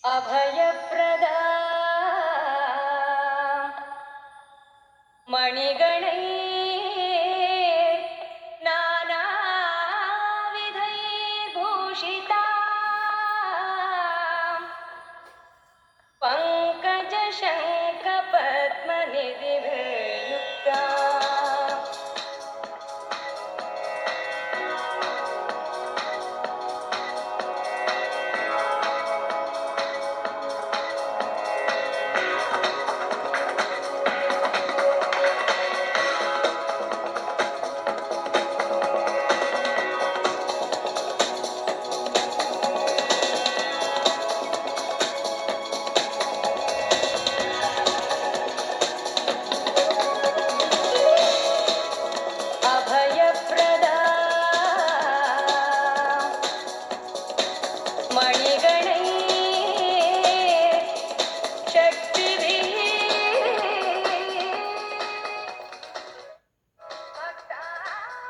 अभयप्रदा मणिगणैः नानाविधैर्भूषिता पङ्कजशङ्खपद्मनिधिर्युक्ता अभयप्रदा मणिगणैः षट्भिः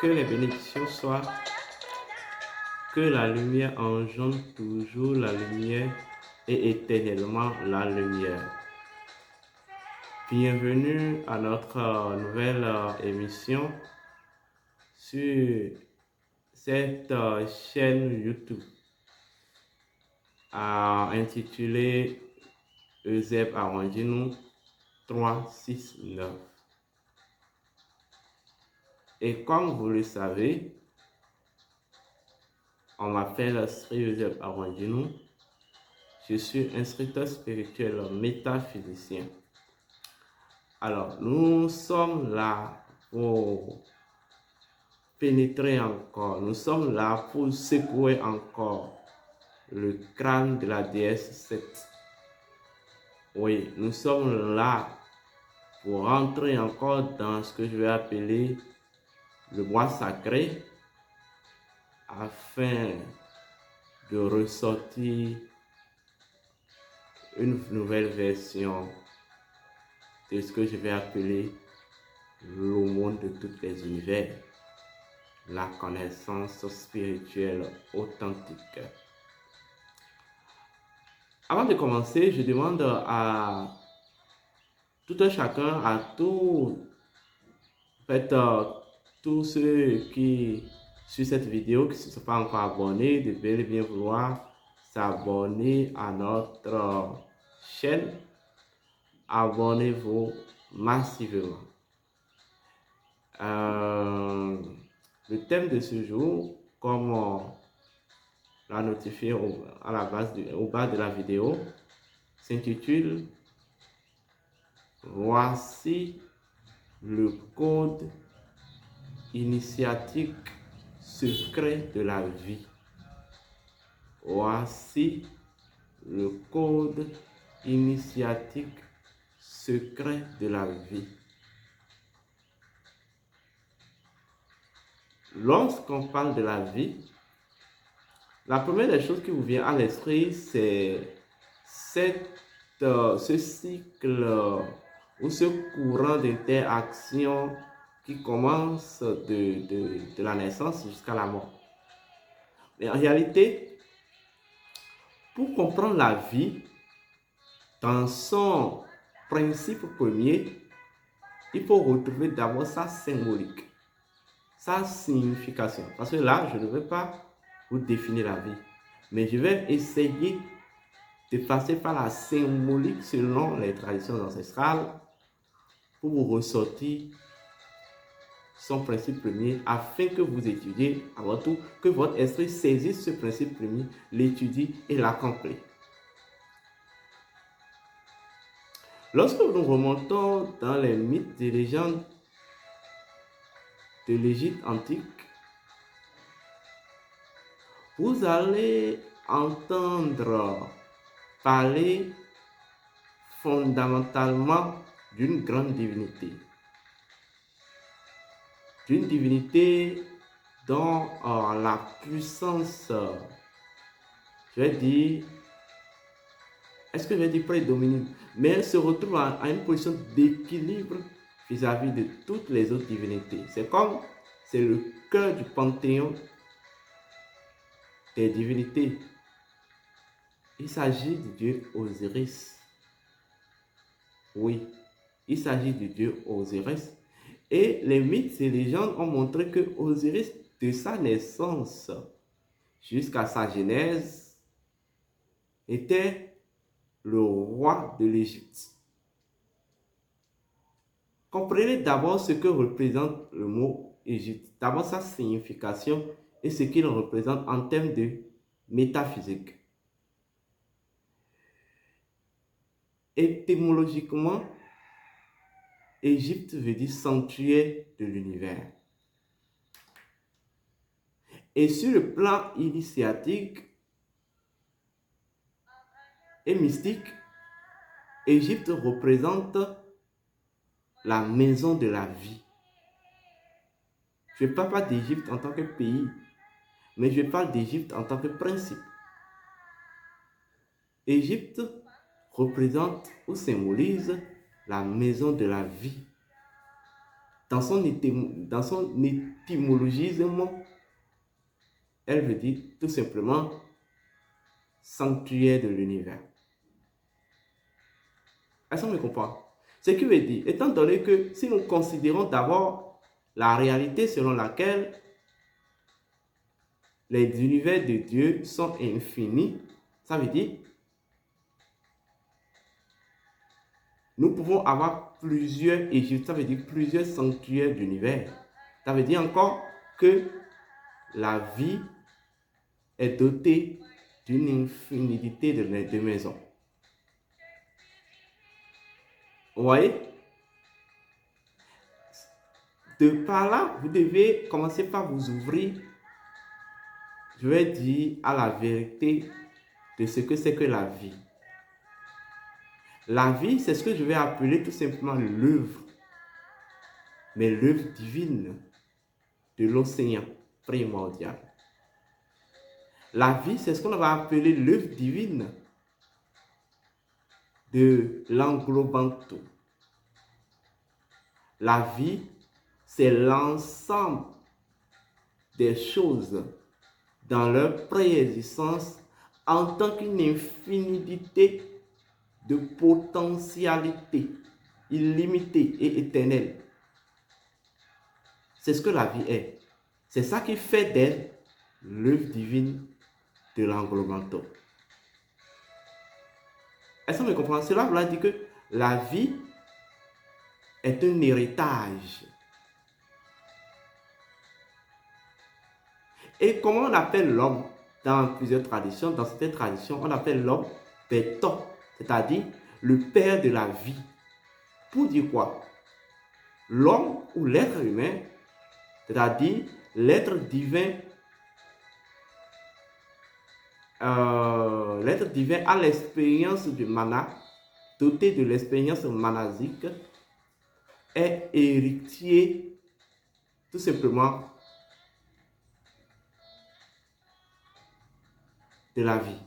Que les bénédictions soient, que la lumière engendre toujours la lumière et éternellement la lumière. Bienvenue à notre nouvelle émission sur cette chaîne YouTube intitulée Eusèbe Arrondino 369. Et comme vous le savez, on m'appelle Sri Eusèbe Arrondino. Je suis instructeur spirituel métaphysicien. Alors, nous sommes là pour pénétrer encore, nous sommes là pour secouer encore le crâne de la déesse Set. Oui, nous sommes là pour rentrer encore dans ce que je vais appeler le bois sacré afin de ressortir une nouvelle version de ce que je vais appeler l'aumône de tous les univers, la connaissance spirituelle authentique. Avant de commencer, je demande à tout un chacun, à tous ceux qui suivent cette vidéo, qui ne sont pas encore abonnés, de bien vouloir s'abonner à notre chaîne. Abonnez-vous massivement. Le thème de ce jour, comme on l'a notifié au bas de la vidéo, s'intitule « Voici le code initiatique secret de la vie ». Voici le code initiatique secret de la vie. Lorsqu'on parle de la vie, la première des choses qui vous vient à l'esprit, c'est ce cycle ou ce courant d'interaction qui commence de la naissance jusqu'à la mort. Mais en réalité, pour comprendre la vie dans son principe premier, il faut retrouver d'abord sa symbolique, sa signification. Parce que là, je ne vais pas vous définir la vie, mais je vais essayer de passer par la symbolique selon les traditions ancestrales pour vous ressortir son principe premier afin que vous étudiez avant tout, que votre esprit saisisse ce principe premier, l'étudie et l'accomplisse. Lorsque nous remontons dans les mythes et légendes de l'Égypte antique, vous allez entendre parler fondamentalement d'une grande divinité. D'une divinité dont la puissance, je vais dire, est-ce que je vais dire prédomine, mais elle se retrouve à une position d'équilibre vis-à-vis de toutes les autres divinités. C'est le cœur du panthéon des divinités. Il s'agit du dieu Osiris. Oui, il s'agit du dieu Osiris. Et les mythes et légendes ont montré que Osiris, de sa naissance jusqu'à sa genèse, était le roi de l'Égypte. Comprenez d'abord ce que représente le mot Égypte, d'abord sa signification et ce qu'il représente en termes de métaphysique. Étymologiquement, Égypte veut dire sanctuaire de l'univers. Et sur le plan initiatique et mystique, Égypte représente la maison de la vie. Je ne parle pas d'Égypte en tant que pays, mais je parle d'Égypte en tant que principe. Égypte représente ou symbolise la maison de la vie. Dans son étymologisme, elle veut dire tout simplement sanctuaire de l'univers. Est-ce qu'on me comprend? Ce qui veut dire, étant donné que si nous considérons d'abord la réalité selon laquelle les univers de Dieu sont infinis, ça veut dire nous pouvons avoir plusieurs Égyptes, ça veut dire plusieurs sanctuaires d'univers. Ça veut dire encore que la vie est dotée d'une infinité de maisons. Vous voyez? De par là, vous devez commencer par vous ouvrir, je vais dire, à la vérité de ce que c'est que la vie. La vie, c'est ce que je vais appeler tout simplement l'œuvre, mais l'œuvre divine de l'océan primordial. La vie, c'est ce qu'on va appeler l'œuvre divine de l'englobanto. La vie, c'est l'ensemble des choses dans leur préexistence en tant qu'une infinité de potentialités illimitées et éternelles. C'est ce que la vie est. C'est ça qui fait d'elle l'œuvre divine de l'englobanto. Est-ce que vous me comprenez? Cela veut dire que la vie est un héritage. Et comment on appelle l'homme dans plusieurs traditions? Dans certaines traditions, on appelle l'homme Beto, c'est-à-dire le père de la vie. Pour dire quoi? L'homme ou l'être humain, c'est-à-dire l'être divin, a l'expérience du mana, doté de l'expérience manasique, est héritier tout simplement de la vie,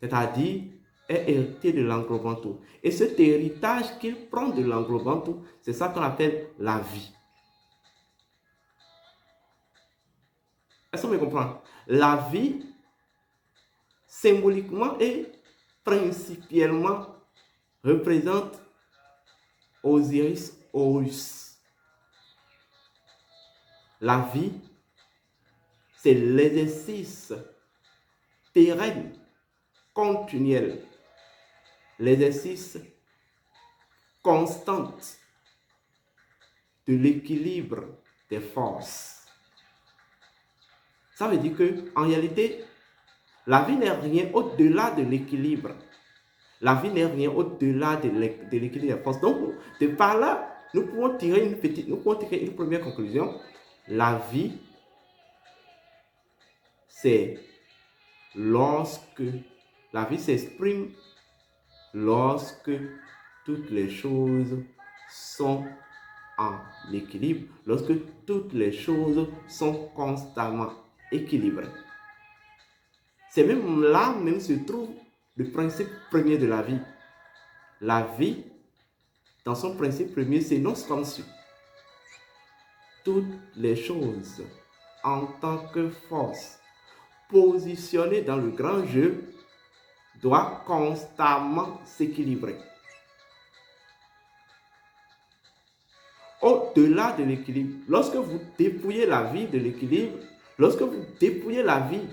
c'est-à-dire est héritier de l'englobanto. Et cet héritage qu'il prend de l'englobanto, c'est ça qu'on appelle la vie. Est-ce qu'on me comprend? La vie, symboliquement et principiellement, représente Osiris Horus. La vie, c'est l'exercice pérenne, continuel, l'exercice constant de l'équilibre des forces. Ça veut dire que, en réalité, la vie n'est rien au-delà de l'équilibre. La vie n'est rien au-delà de l'équilibre des forces. Donc, de par là, nous pouvons tirer une première conclusion. La vie, c'est lorsque la vie s'exprime lorsque toutes les choses sont en équilibre, lorsque toutes les choses sont constamment équilibrées. C'est même là même se trouve le principe premier de la vie. La vie, dans son principe premier, s'énonce comme suit. Toutes les choses en tant que force positionnées dans le grand jeu doit constamment s'équilibrer. Au-delà de l'équilibre, lorsque vous dépouillez la vie de l'équilibre, lorsque vous dépouillez la vie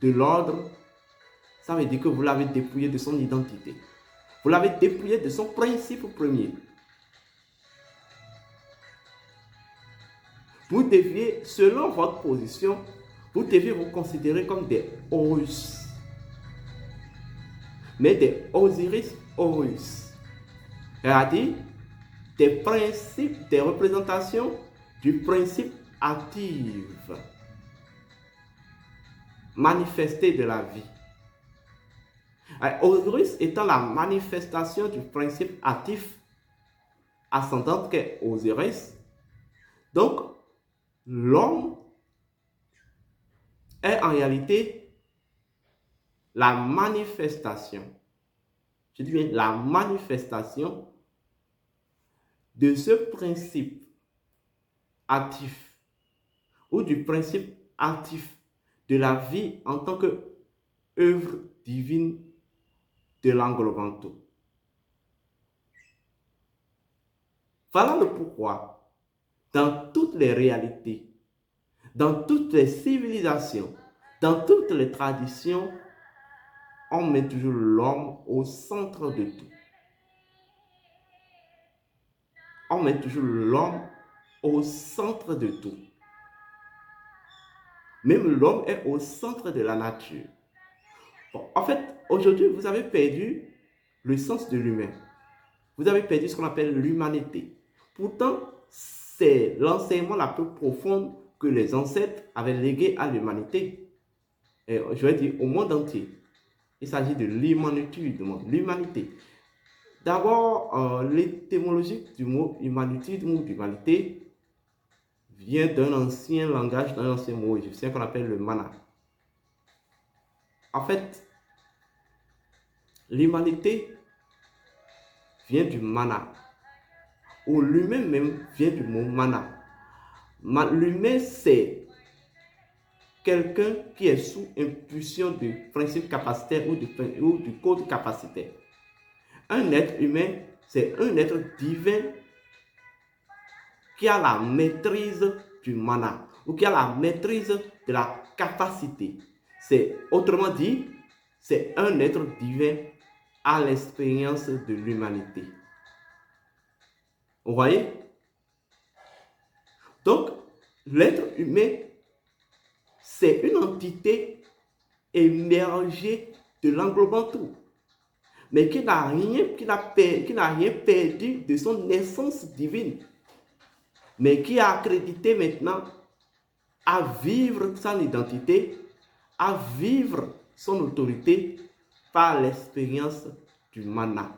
de l'ordre, ça veut dire que vous l'avez dépouillé de son identité. Vous l'avez dépouillé de son principe premier. Vous deviez, selon votre position, vous deviez vous considérer comme des Horus. Mais des Osiris Horus. C'est-à-dire des principes, des représentations du principe actif manifesté de la vie. Osiris étant la manifestation du principe actif ascendant qu'est Osiris. Donc, l'homme est en réalité la manifestation, je dis bien la manifestation de ce principe actif ou du principe actif de la vie en tant que œuvre divine de l'englobant tout. Voilà le pourquoi, dans toutes les réalités, dans toutes les civilisations, dans toutes les traditions, on met toujours l'homme au centre de tout. On met toujours l'homme au centre de tout. Même l'homme est au centre de la nature. Bon, en fait, aujourd'hui, vous avez perdu le sens de l'humain. Vous avez perdu ce qu'on appelle l'humanité. Pourtant, c'est l'enseignement la plus profonde que les ancêtres avaient légué à l'humanité. Et je vais dire au monde entier. Il s'agit de l'humanité du monde, l'humanité. D'abord, l'étymologie du mot humanité, vient d'un ancien langage, d'un ancien mot égyptien qu'on appelle le mana. En fait, l'humanité vient du mana, ou l'humain même vient du mot mana. L'humain, c'est quelqu'un qui est sous impulsion du principe capacitaire ou du code capacitaire. Un être humain, c'est un être divin qui a la maîtrise du mana ou qui a la maîtrise de la capacité. C'est, autrement dit, c'est un être divin à l'expérience de l'humanité. Vous voyez? Donc, l'être humain, c'est une entité émergée de l'englobant tout, mais qui n'a rien perdu de son essence divine, mais qui a accrédité maintenant à vivre son identité, à vivre son autorité par l'expérience du mana.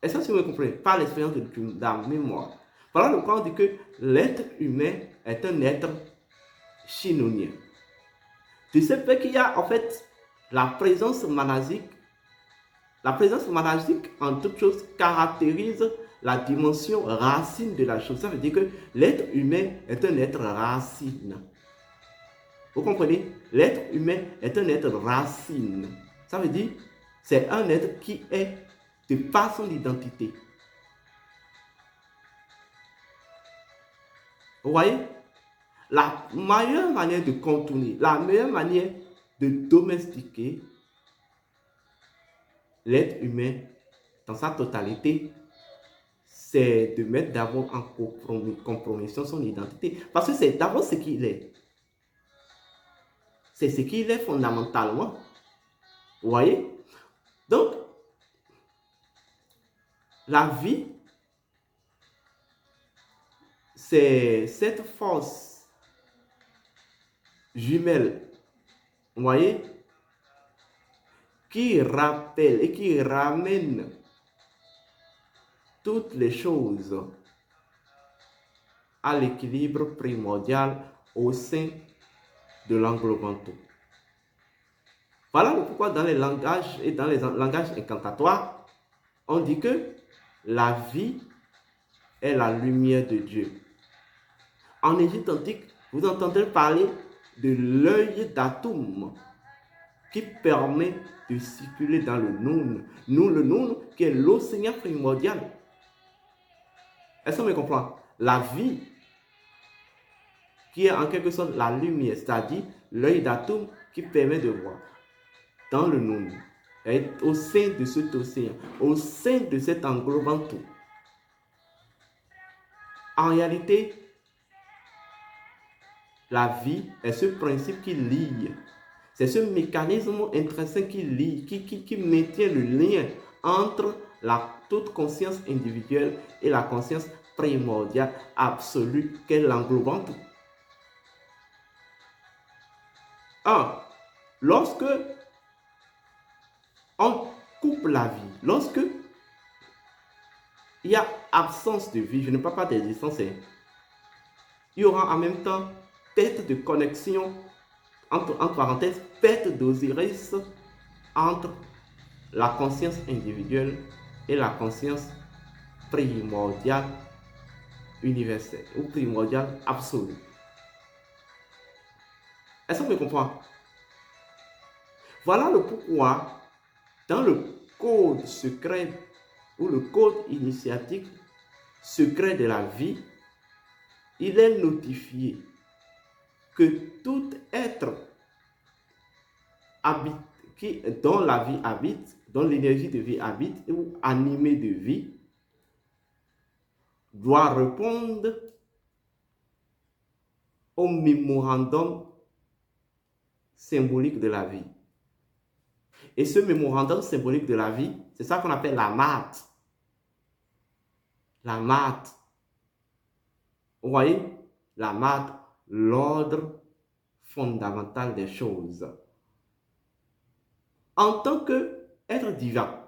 Et ça, si vous me comprenez, par l'expérience de la mémoire. Voilà le point on dit que l'être humain est un être chinonien. De ce fait qu'il y a en fait la présence manasique. La présence manasique, en toute chose, caractérise la dimension racine de la chose. Ça veut dire que l'être humain est un être racine. Vous comprenez? L'être humain est un être racine. Ça veut dire c'est un être qui est de par son identité. Vous voyez? La meilleure manière de contourner, la meilleure manière de domestiquer l'être humain dans sa totalité, c'est de mettre d'abord en compromission son identité. Parce que c'est d'abord ce qu'il est. C'est ce qu'il est fondamentalement. Vous voyez? Donc, la vie, c'est cette force jumelle, vous voyez, qui rappelle et qui ramène toutes les choses à l'équilibre primordial au sein de l'englobant tout. Voilà pourquoi dans les langages et dans les langages incantatoires, on dit que la vie est la lumière de Dieu. En Égypte antique, vous entendez parler de l'œil d'Atum. qui permet de circuler dans le Noun. Le Noun qui est l'océan primordial. Est-ce qu'on me comprend? La vie qui est en quelque sorte la lumière, c'est-à-dire l'œil d'atome qui permet de voir dans le Noun, au sein de cet océan, au sein de cet englobant tout. En réalité, la vie est ce principe qui lie, c'est ce mécanisme intrinsèque qui lie, qui maintient le lien entre toute conscience individuelle et la conscience primordiale absolue qu'est l'englobant tout. Lorsque on coupe la vie, lorsque il y a absence de vie, je ne parle pas d'existence, il y aura en même temps perte de connexion, entre parenthèses, perte d'Osiris entre la conscience individuelle et la conscience primordiale universelle ou primordiale absolue. Est-ce qu'on me comprend? Voilà le pourquoi dans le code secret ou le code initiatique secret de la vie, il est notifié que tout être dont la vie habite, dont l'énergie de vie habite ou animé de vie, doit répondre au mémorandum symbolique de la vie. Et ce mémorandum symbolique de la vie, c'est ça qu'on appelle la mate. La mate. Vous voyez? La mate, l'ordre fondamental des choses. En tant qu'être divin,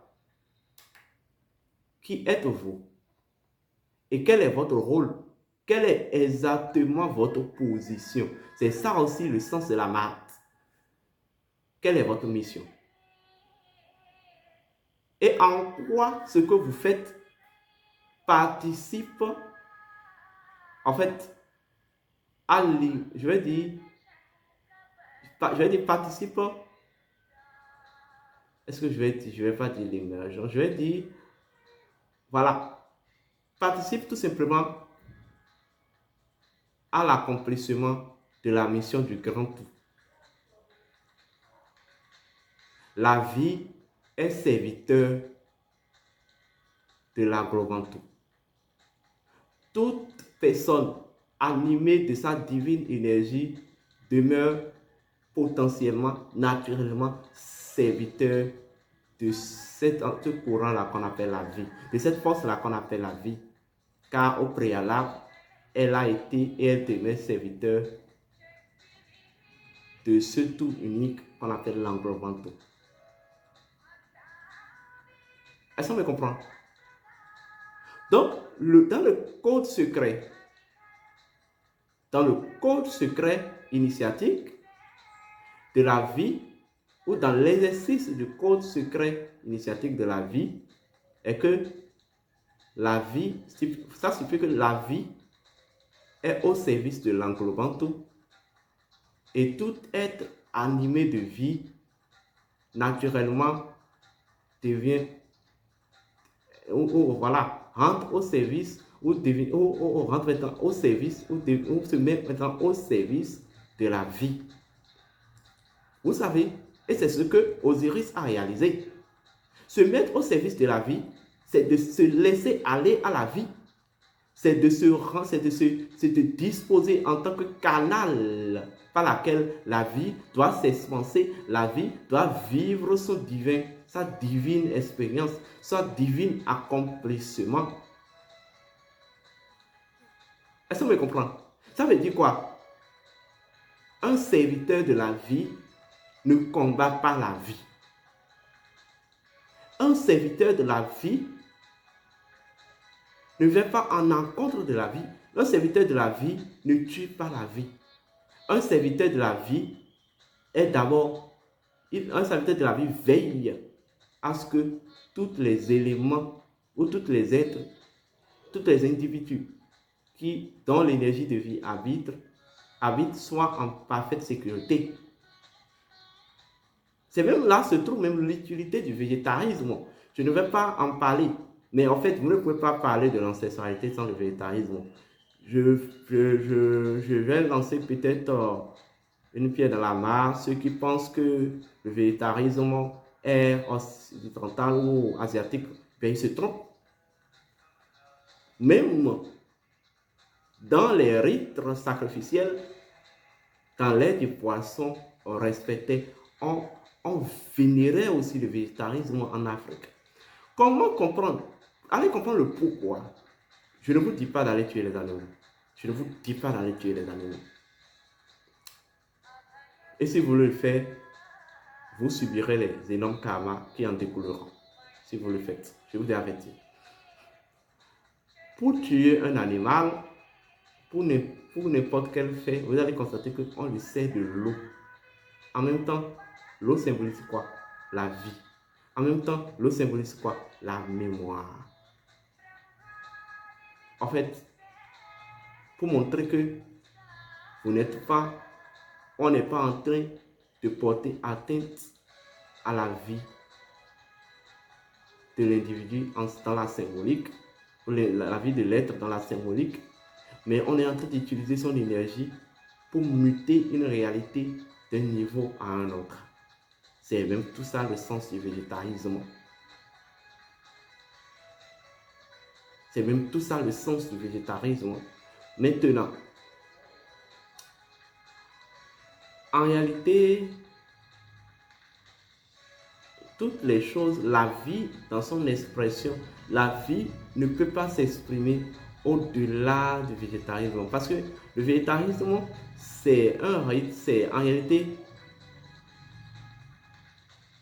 qui êtes-vous? Et quel est votre rôle? Quelle est exactement votre position? C'est ça aussi le sens de la mate. Quelle est votre mission? Et en quoi ce que vous faites participe, en fait, je vais dire participe, est-ce que je vais pas dire l'émergence, je vais dire, voilà, participe tout simplement à l'accomplissement de la mission du grand tout. La vie est serviteur de l'englobant tout. Toute personne animée de sa divine énergie demeure potentiellement, naturellement serviteur de ce courant-là qu'on appelle la vie, de cette force-là qu'on appelle la vie, car au préalable, elle a été et elle demeure serviteur de ce tout unique qu'on appelle l'englobant tout. Est-ce qu'on me comprend? Donc, dans le code secret initiatique de la vie, ou dans l'exercice du code secret initiatique de la vie, est que la vie, ça signifie que la vie est au service de l'englobant tout, et tout être animé de vie naturellement devient, voilà, rentre au service ou rentre maintenant au service ou se met maintenant au service de la vie. Vous savez, et c'est ce que Osiris a réalisé. Se mettre au service de la vie, c'est de se laisser aller à la vie. C'est de se disposer en tant que canal par laquelle la vie doit s'expanser, la vie doit vivre sa divine expérience, son divin accomplissement. Est-ce que vous me comprenez? Ça veut dire quoi? Un serviteur de la vie ne combat pas la vie. Un serviteur de la vie ne vient pas en encontre de la vie. Un serviteur de la vie ne tue pas la vie. Un serviteur de la vie est d'abord, un serviteur de la vie veille à ce que tous les éléments ou tous les êtres, tous les individus dont l'énergie de vie habite soient en parfaite sécurité. C'est même là se trouve même l'utilité du végétarisme. Je ne vais pas en parler. Mais en fait, vous ne pouvez pas parler de l'ancestralité sans le végétarisme. Je vais lancer peut-être une pierre dans la mare. Ceux qui pensent que le végétarisme est occidental ou asiatique, ben ils se trompent. Même dans les rites sacrificiels, quand l'aide du poisson respectait, on vénérait aussi le végétarisme en Afrique. Comment comprendre? Allez comprendre le pourquoi. Je ne vous dis pas d'aller tuer les animaux. Je ne vous dis pas d'aller tuer les animaux. Et si vous le faites, vous subirez les énormes karmas qui en découleront. Si vous le faites, je vous ai averti. Pour tuer un animal, pour n'importe quel fait, vous allez constater qu'on lui sert de l'eau. En même temps, l'eau symbolise quoi? La vie. En même temps, l'eau symbolise quoi? La mémoire. En fait, pour montrer que vous n'êtes pas, on n'est pas en train de porter atteinte à la vie de l'individu dans la symbolique, ou la vie de l'être dans la symbolique, mais on est en train d'utiliser son énergie pour muter une réalité d'un niveau à un autre. C'est même tout ça le sens du végétarisme. C'est même tout ça le sens du végétarisme. Maintenant, en réalité, toutes les choses, la vie dans son expression, la vie ne peut pas s'exprimer au-delà du végétarisme. Parce que le végétarisme, c'est un rite, c'est en réalité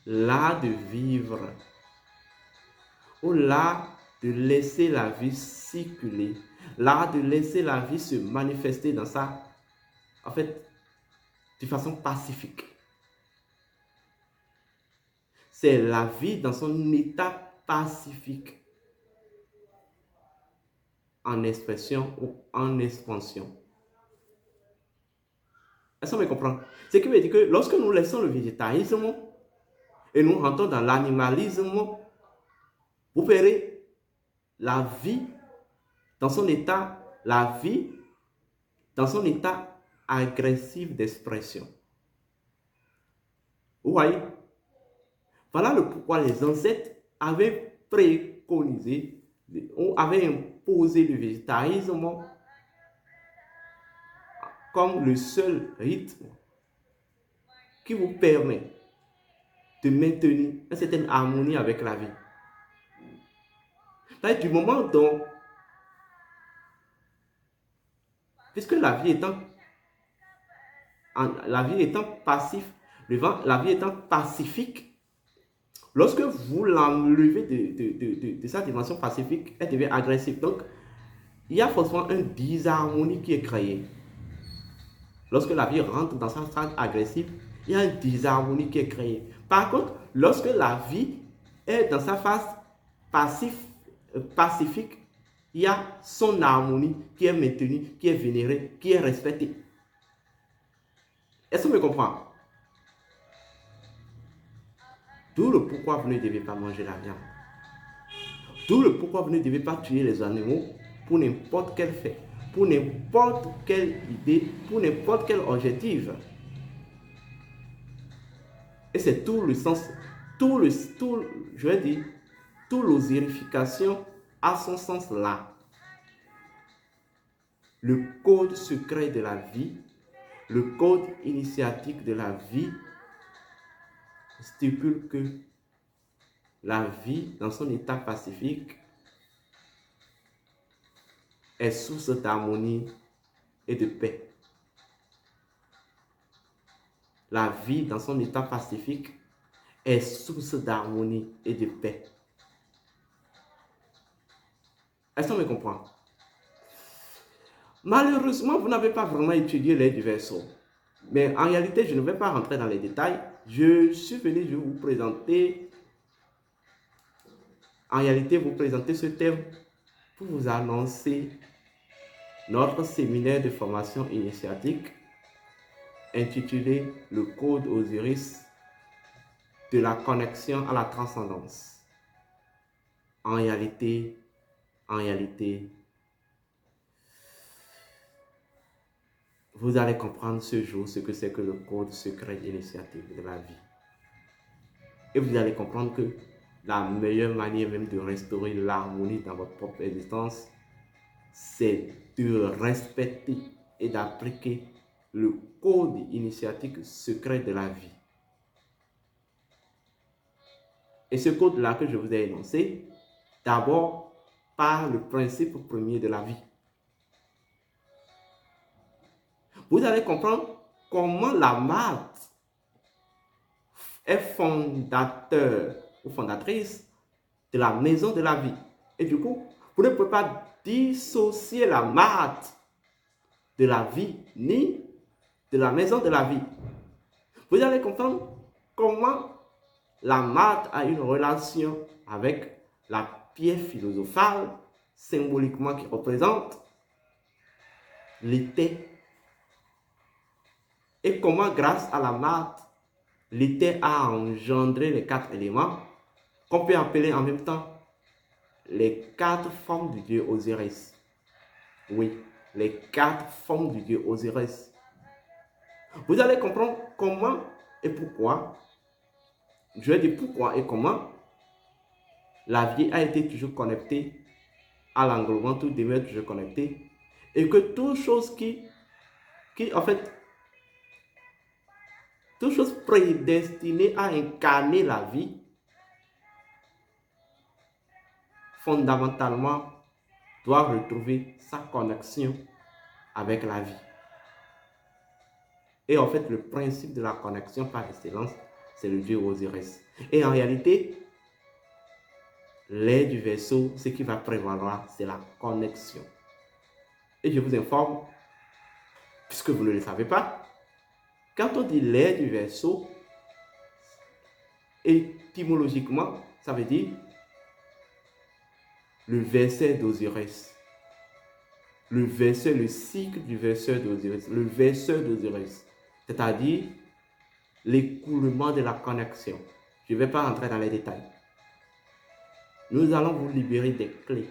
l'art de vivre, ou l'art de laisser la vie circuler, l'art de laisser la vie se manifester dans sa, en fait, de façon pacifique. C'est la vie dans son état pacifique, en expression ou en expansion. Est-ce qu'on me comprend? Ce qui veut dire que lorsque nous laissons le végétarisme et nous rentrons dans l'animalisme, vous verrez la vie dans son état, la vie dans son état agressif d'expression. Vous voyez? Voilà le pourquoi les ancêtres avaient préconisé ou avaient imposé le végétarisme comme le seul rythme qui vous permet de maintenir une certaine harmonie avec la vie. Du moment dont, puisque la vie étant passif, la vie étant pacifique, lorsque vous l'enlevez de sa dimension pacifique, elle devient agressive. Donc, il y a forcément une disharmonie qui est créée. Lorsque la vie rentre dans sa phase agressive, il y a une disharmonie qui est créée. Par contre, lorsque la vie est dans sa phase pacifique, il y a son harmonie qui est maintenue, qui est vénérée, qui est respectée. Est-ce que vous me comprenez? D'où le pourquoi vous ne devez pas manger la viande. D'où le pourquoi vous ne devez pas tuer les animaux pour n'importe quel fait, pour n'importe quelle idée, pour n'importe quel objectif. Et c'est tout le sens, je vais dire, toute l'osérification a son sens là. Le code secret de la vie, le code initiatique de la vie stipule que la vie dans son état pacifique est source d'harmonie et de paix. La vie dans son état pacifique est source d'harmonie et de paix. Est-ce qu'on me comprend? Malheureusement, vous n'avez pas vraiment étudié les du Verseau. Mais en réalité, je ne vais pas rentrer dans les détails. Je suis venu vous présenter, en réalité, vous présenter ce thème pour vous annoncer notre séminaire de formation initiatique intitulé Le Code Osiris de la connexion à la transcendance. En réalité, vous allez comprendre ce jour ce que c'est que le code secret initiatique de la vie. Et vous allez comprendre que la meilleure manière même de restaurer l'harmonie dans votre propre existence, c'est de respecter et d'appliquer le code initiatique secret de la vie. Et ce code-là que je vous ai énoncé, d'abord par le principe premier de la vie. Vous allez comprendre comment la maths est fondateur ou fondatrice de la maison de la vie. Et du coup, vous ne pouvez pas dissocier la maths de la vie ni de la maison de la vie. Vous allez comprendre comment la maths a une relation avec la pierre philosophale, symboliquement qui représente l'été. Et comment, grâce à la maths, l'été a engendré les 4 éléments qu'on peut appeler en même temps les 4 formes du dieu Osiris. Oui, les 4 formes du dieu Osiris. Vous allez comprendre comment et pourquoi, je vais dire pourquoi et comment, la vie a été toujours connectée à l'englobement, tout demeure toujours connecté, et que toute chose en fait, toute chose prédestinée à incarner la vie, fondamentalement, doit retrouver sa connexion avec la vie. Et en fait, le principe de la connexion par excellence, c'est le dieu Osiris. Et en réalité, l'air du vaisseau, ce qui va prévaloir, c'est la connexion. Et je vous informe, puisque vous ne le savez pas, quand on dit l'air du vaisseau, étymologiquement, ça veut dire le verset d'Osiris. Le verset, le cycle du verset d'Osiris. Le verset d'Osiris. C'est-à-dire l'écoulement de la connexion. Je ne vais pas rentrer dans les détails. Nous allons vous libérer des clés.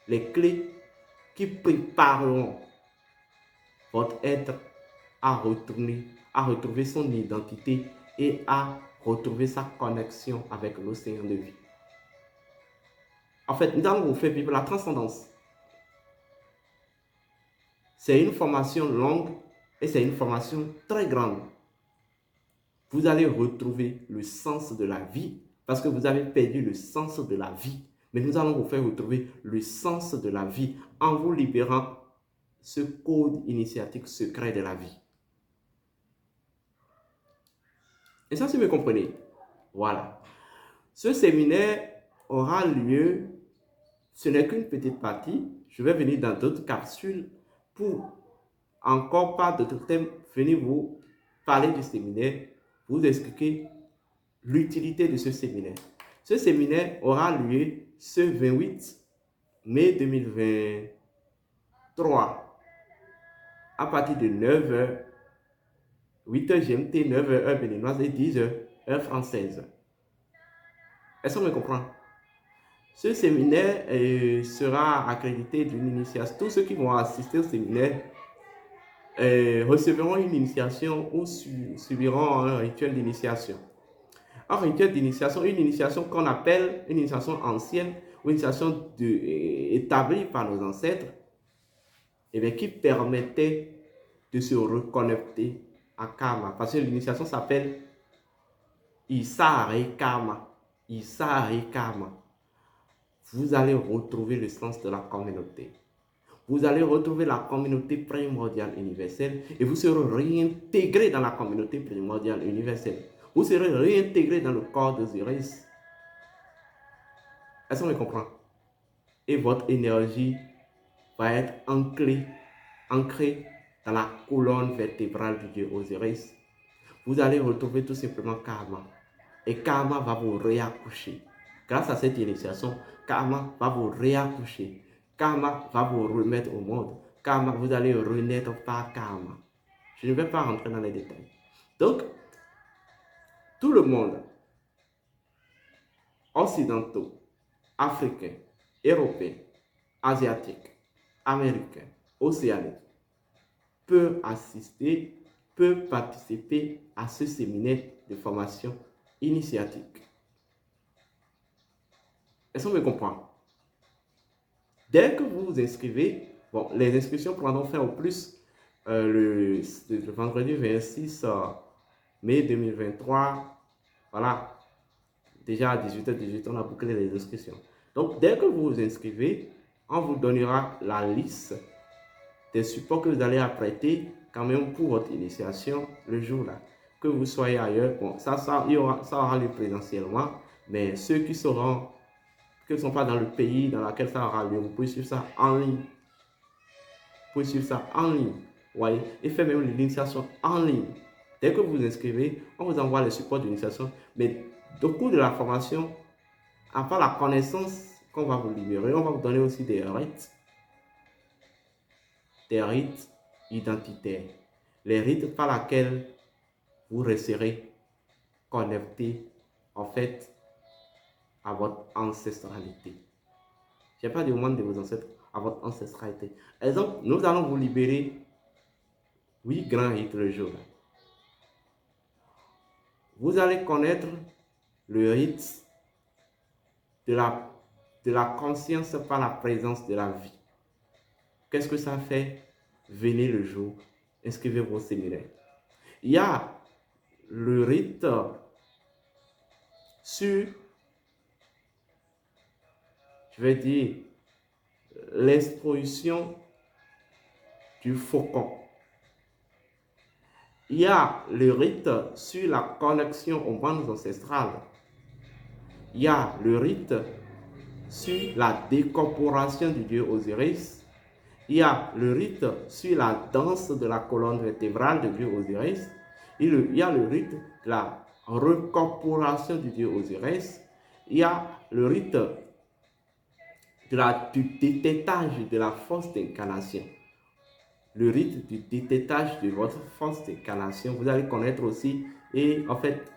Les clés qui prépareront votre être à retrouver son identité et à retrouver sa connexion avec l'océan de vie. En fait, nous allons vous faire vivre la transcendance. C'est une formation longue et c'est une formation très grande. Vous allez retrouver le sens de la vie parce que vous avez perdu le sens de la vie. Mais nous allons vous faire retrouver le sens de la vie en vous libérant ce code initiatique secret de la vie. Et ça, si vous me comprenez. Voilà. Ce séminaire aura lieu, ce n'est qu'une petite partie. Je vais venir dans d'autres capsules pour, encore par d'autres thèmes, venir vous parler du séminaire, vous expliquer l'utilité de ce séminaire. Ce séminaire aura lieu ce 28 mai 2023 à partir de 9h, 8h GMT, 9h heure béninoise et 10h heure française. Est-ce qu'on me comprend? Ce séminaire sera accrédité d'une initiation. Tous ceux qui vont assister au séminaire recevront une initiation ou subiront un rituel d'initiation. Un rituel d'initiation, une initiation qu'on appelle une initiation ancienne ou une initiation établie par nos ancêtres, et bien, qui permettait de se reconnecter à Karma. Parce que l'initiation s'appelle Isare Karma. Isare Karma. Vous allez retrouver le sens de la communauté. Vous allez retrouver la communauté primordiale universelle et vous serez réintégré dans la communauté primordiale universelle. Vous serez réintégré dans le corps d'Osiris. Est-ce qu'on me comprend? Et votre énergie va être ancrée dans la colonne vertébrale du dieu Osiris. Vous allez retrouver tout simplement Karma. Et Karma va vous réaccoucher. Grâce à cette initiation, Karma va vous réaccoucher. Karma va vous remettre au monde. Karma, vous allez renaître par Karma. Je ne vais pas rentrer dans les détails. Donc, tout le monde, occidentaux, africains, européens, asiatiques, américains, océaniques, peut assister, peut participer à ce séminaire de formation initiatique. Est-ce qu'on me comprend? Dès que vous vous inscrivez, bon, les inscriptions prendront fin au plus le vendredi 26 mai 2023. Voilà, déjà à 18h18, on a bouclé les inscriptions. Donc, dès que vous vous inscrivez, on vous donnera la liste des supports que vous allez apprêter quand même pour votre initiation le jour-là. Que vous soyez ailleurs, bon, ça aura lieu présentiellement, mais ceux qui seront, qui ne sont pas dans le pays dans lequel ça aura lieu, vous pouvez suivre ça en ligne. Vous pouvez suivre ça en ligne. Voyez, et faire même l'initiation en ligne. Dès que vous vous inscrivez, on vous envoie les supports d'initiation, mais au cours de la formation, à part la connaissance qu'on va vous libérer, on va vous donner aussi des rites identitaires. Les rites par lesquels vous resterez connecté en fait à votre ancestralité. Je n'ai pas demandé de vos ancêtres, à votre ancestralité. Exemple, nous allons vous libérer 8 grands rites le jour. Vous allez connaître le rite de la conscience par la présence de la vie. Qu'est-ce que ça fait? Venez le jour, inscrivez-vous au séminaire. Il y a le rite sur, je vais dire, l'exposition du faucon. Il y a le rite sur la connexion aux bandes ancestrales. Il y a le rite sur la décorporation du dieu Osiris. Il y a le rite sur la danse de la colonne vertébrale du dieu Osiris. Il y a le rite de la recorporation du dieu Osiris. Il y a le rite du détêtage de la force d'incarnation. Le rite du détêtage de votre force d'incarnation, vous allez connaître aussi et en fait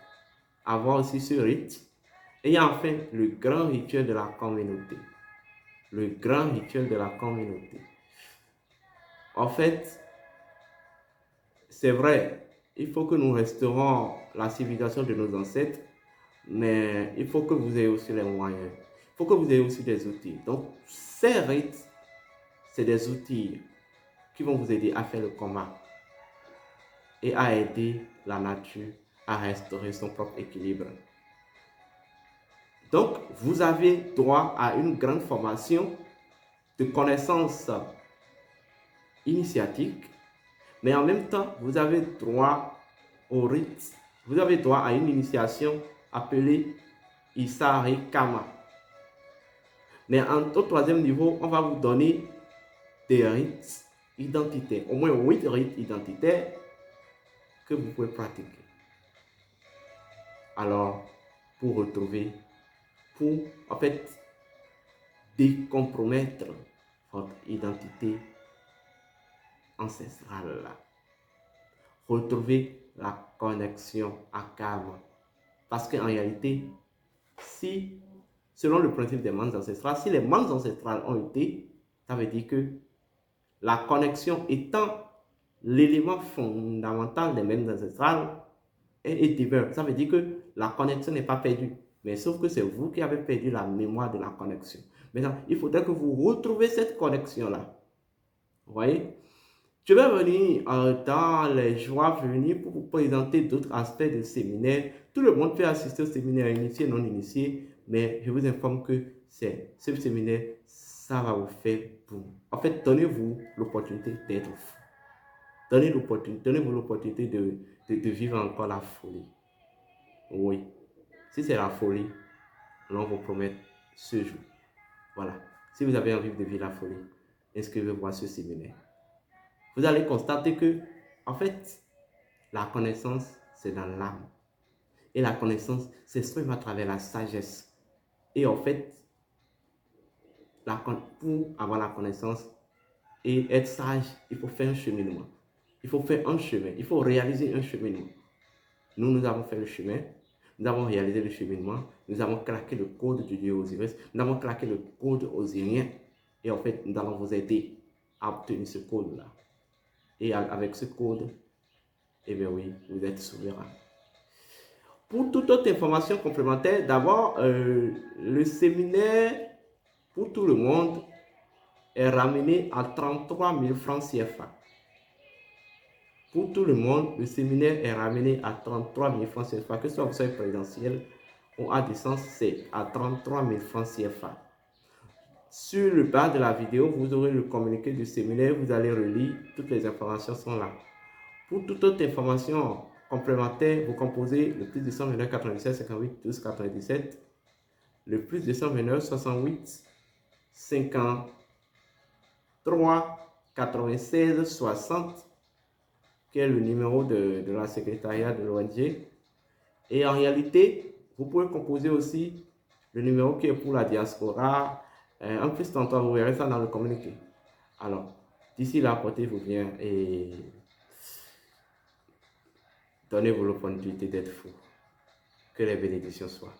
avoir aussi ce rite. Et il y a enfin le grand rituel de la communauté. Le grand rituel de la communauté. En fait, c'est vrai, il faut que nous restaurons la civilisation de nos ancêtres, mais il faut que vous ayez aussi les moyens. Il faut que vous ayez aussi des outils. Donc, ces rites, c'est des outils qui vont vous aider à faire le combat et à aider la nature à restaurer son propre équilibre. Donc, vous avez droit à une grande formation de connaissances initiatiques, mais en même temps, vous avez droit au rite. Vous avez droit à une initiation appelée Isari Kama. Mais au troisième niveau, on va vous donner des rites identitaires, au moins 8 rites identitaires que vous pouvez pratiquer. Alors, pour retrouver, pour en fait décompromettre votre identité ancestrale, retrouver la connexion à Karma. Parce qu'en réalité, si, selon le principe des mondes ancestrales, si les mondes ancestrales ont été, ça veut dire que la connexion étant l'élément fondamental des mondes ancestrales est divers. Ça veut dire que la connexion n'est pas perdue. Mais sauf que c'est vous qui avez perdu la mémoire de la connexion. Maintenant, il faudrait que vous retrouviez cette connexion-là. Vous voyez? Je vais venir dans les jours à venir pour vous présenter d'autres aspects du séminaire. Tout le monde peut assister au séminaire, initié, non initié, mais je vous informe que ce séminaire, ça va vous faire boum. En fait, donnez-vous l'opportunité d'être fou. Donnez-vous l'opportunité de vivre encore la folie. Oui, si c'est la folie, on vous promet ce jour. Voilà. Si vous avez envie de vivre la folie, inscrivez-vous à ce séminaire. Vous allez constater que, en fait, la connaissance, c'est dans l'âme. Et la connaissance s'exprime à travers la sagesse. Et en fait, pour avoir la connaissance et être sage, il faut faire un cheminement. Il faut faire un chemin. Il faut réaliser un cheminement. Nous avons fait le chemin. nous avons réalisé le cheminement, nous avons claqué le code du dieu Osiris, nous avons claqué le code osirien. Et en fait, nous allons vous aider à obtenir ce code-là. Et avec ce code, eh bien oui, vous êtes souverain. Pour toute autre information complémentaire, d'abord, le séminaire pour tout le monde est ramené à 33 000 francs CFA. Pour tout le monde, le séminaire est ramené à 33 000 francs CFA. Que ce soit vous soyez présentiel ou à distance, c'est à 33 000 francs CFA. Sur le bas de la vidéo, vous aurez le communiqué du séminaire. Vous allez relire. Toutes les informations sont là. Pour toute autre information complémentaire, vous composez le plus 229 97 58 12 97, le plus 229 68 53 96 60, qui est le numéro de la secrétariat de l'ONG. Et en réalité, vous pouvez composer aussi le numéro qui est pour la diaspora. En plus, tantôt, vous verrez ça dans le communiqué. Alors, d'ici là, portez-vous bien et donnez-vous l'opportunité d'être fou. Que les bénédictions soient.